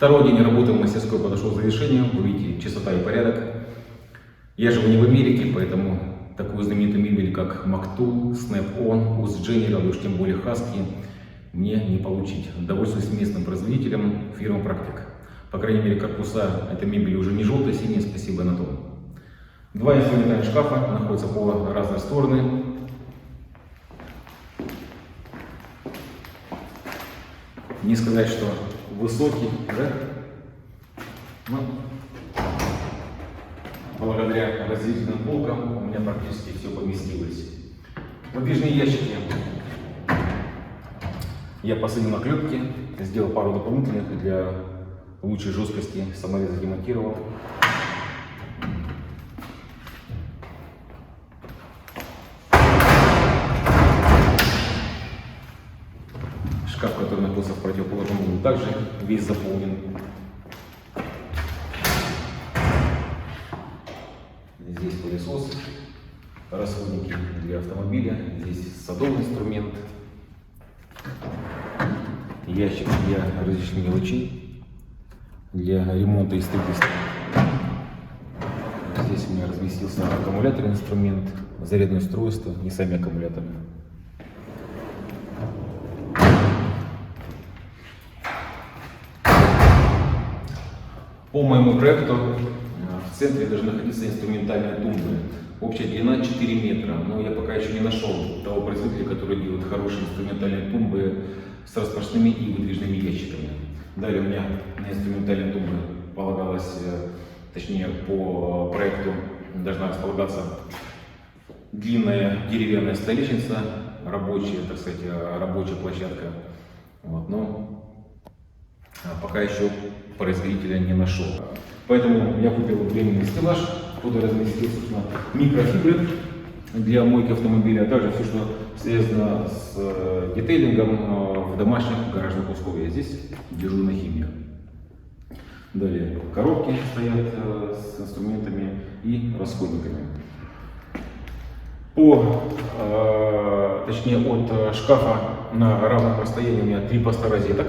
Второй день работы в мастерской подошел к завершению. Вы видите, чистота и порядок. Я живу не в Америке, поэтому такую знаменитую мебель, как Mactool, Snap-on, US General, уж тем более Husky, мне не получить. Довольствуюсь местным производителем, фирма Практик. По крайней мере, корпуса этой мебели уже не желто-синие, спасибо на том. Два инструментальных шкафа находятся по разные стороны. Не сказать, что высокий, да? Но благодаря разделительным полкам у меня практически все поместилось. Подвижные ящики я посадил на клепки, сделал пару дополнительных для лучшей жесткости, саморезы демонтировал. Шкаф, который находится в противоположном углу, также весь заполнен. Здесь пылесос, расходники для автомобиля, здесь садовый инструмент, ящик для различных мелочей, для ремонта и строительства. Здесь у меня разместился аккумуляторный инструмент, зарядное устройство и сами аккумуляторы. По моему проекту в центре должны находиться инструментальные тумбы. Общая длина 4 метра, но я пока еще не нашел того производителя, который делает хорошие инструментальные тумбы с распашными и выдвижными ящиками. Далее у меня на инструментальные тумбы полагалось, точнее по проекту должна располагаться длинная деревянная столешница, рабочая, так сказать, рабочая площадка. Вот, но пока еще производителя не нашел. Поэтому я купил временный стеллаж, туда разместил, собственно, микрофибры для мойки автомобиля, а также все, что связано с детейлингом в домашних гаражных условиях. Здесь дежурная химия. Далее коробки стоят с инструментами и расходниками. Точнее, от шкафа на равном расстоянии у меня 3 поста розеток.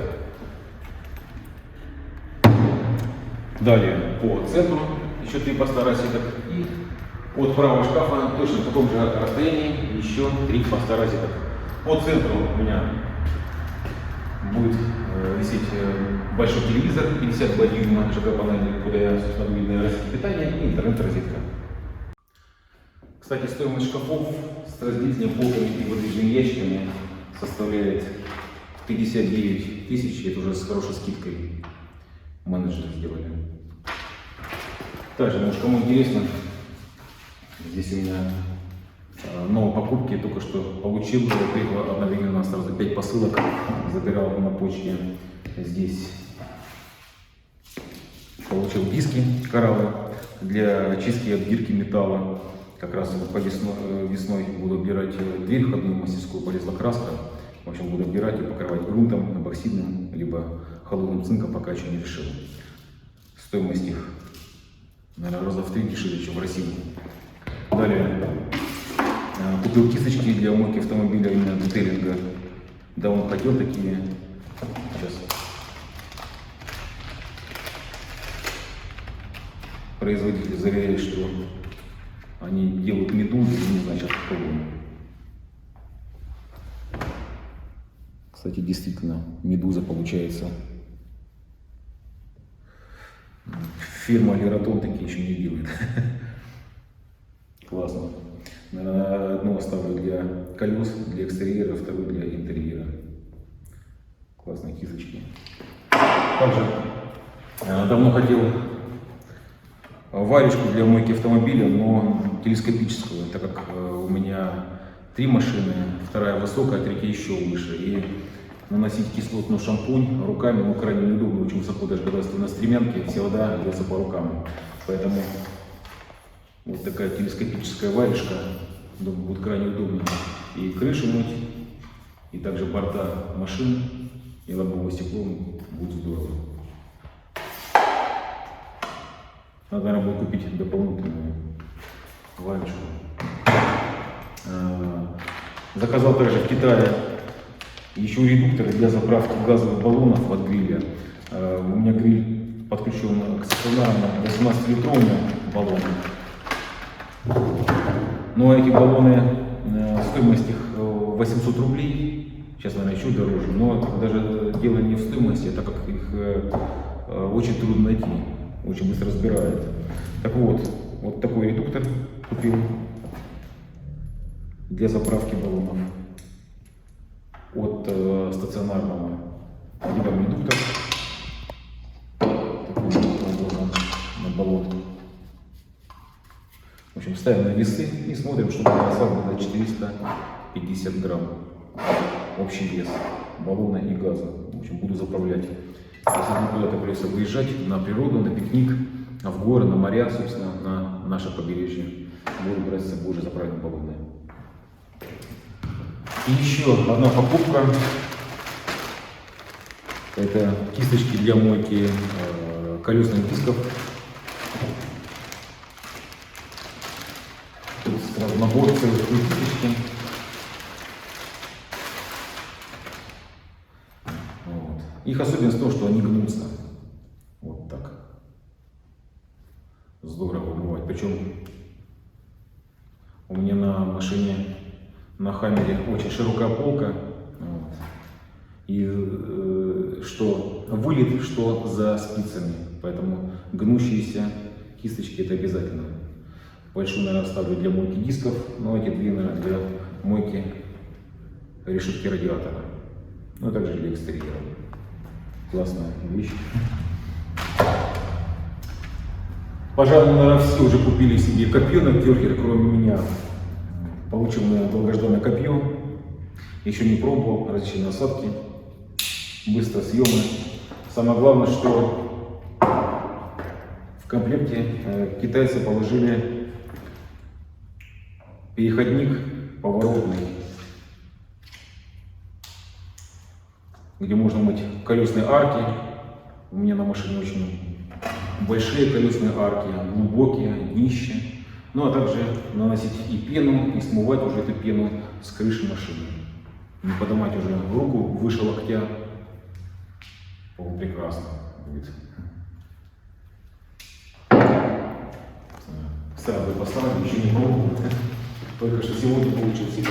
Далее по центру еще 3 поста розеток. И от правого шкафа точно в таком же расстоянии еще 3 поста розеток. По центру у меня будет висеть большой телевизор 52 дюйма ЖК-панели, куда я, собственно, видно розетки питания и интернет-розетка. Кстати, стоимость шкафов с разделительными полками и выдвижными ящиками составляет 59 тысяч, это уже с хорошей скидкой менеджеры сделали. Также, может, кому интересно, здесь у меня новые покупки, только что получил, приехало одновременно сразу 5 посылок, забирал на почте. Здесь получил диски кораллы для чистки и отбирки металла. Как раз по весной буду отбирать дверь входную мастерскую, полезла краска. В общем, буду отбирать и покрывать грунтом, эпоксидным, либо холодным цинком, пока еще не решил. Стоимость их, наверное, раза в 3 дешевле, чем в России. Далее купил кисточки для мойки автомобиля именно детейлинга. Давно хотел такие. Сейчас. Производитель заверяет, что они делают медузы, не знаю, сейчас попробуем. Кстати, действительно, медуза получается. Фирма Лератон такие еще не делает. Классно. Наверное, одну оставлю для колес, для экстерьера, вторую для интерьера. Классные кисточки. Также давно хотел варежку для мойки автомобиля, но телескопическую, так как у меня 3 машины, вторая высокая, третья еще выше. И наносить кислотный шампунь руками, ну, крайне неудобно, очень высоко, даже когда стою на стремянке, вся вода льется по рукам. Поэтому вот такая телескопическая варежка, думаю, будет крайне удобно и крышу мыть, и также борта машин, и лобовое стекло будет здорово. Надо, наверное, будет купить дополнительную варежку. Заказал также в Китае еще редукторы для заправки газовых баллонов от гриля. У меня гриль подключен к стационарному 18-литровому баллону. Но эти баллоны, стоимость их 800 рублей, сейчас, наверное, еще дороже, но даже дело не в стоимости, так как их очень трудно найти, очень быстро разбирают. Так вот, вот такой редуктор купил для заправки баллонов от стационарного. Одеваем редуктор таким образом на баллон. В общем, ставим на весы и смотрим, чтобы бросал было 450 грамм общий вес баллона и газа. В общем, буду заправлять. Если мне куда-то придется выезжать на природу, на пикник, в горы, на моря, собственно, на наше побережье, буду брать с собой уже заправить баллоны. И еще одна покупка. Это кисточки для мойки колесных дисков. Тут сразу набор целых кисточки. Вот. Их особенность в том, что они гнутся. Вот так. Здорово вымывать. Причем у меня на машине, на Хаммере, очень широкая полка. Вот. И что вылет, что за спицами. Поэтому гнущиеся кисточки это обязательно. Большую, наверное, ставлю для мойки дисков, но эти две, наверное, для мойки решетки радиатора. Ну, а также для экстерьера. Классная вещь. Пожалуй, наверное, все уже купили себе копье на бюргер, кроме меня. Получил, наверное, долгожданное копье. Еще не пробовал, различные насадки. Быстро съемы. Самое главное, что в комплекте китайцы положили переходник поворотный, где можно мыть колесные арки. У меня на машине очень большие колесные арки, глубокие, днище. Ну а также наносить и пену, и смывать уже эту пену с крыши машины. Не поднимать уже руку выше локтя. По-моему, прекрасно будет. Сразу поставлю, еще не пробовал. Только что сегодня получил себе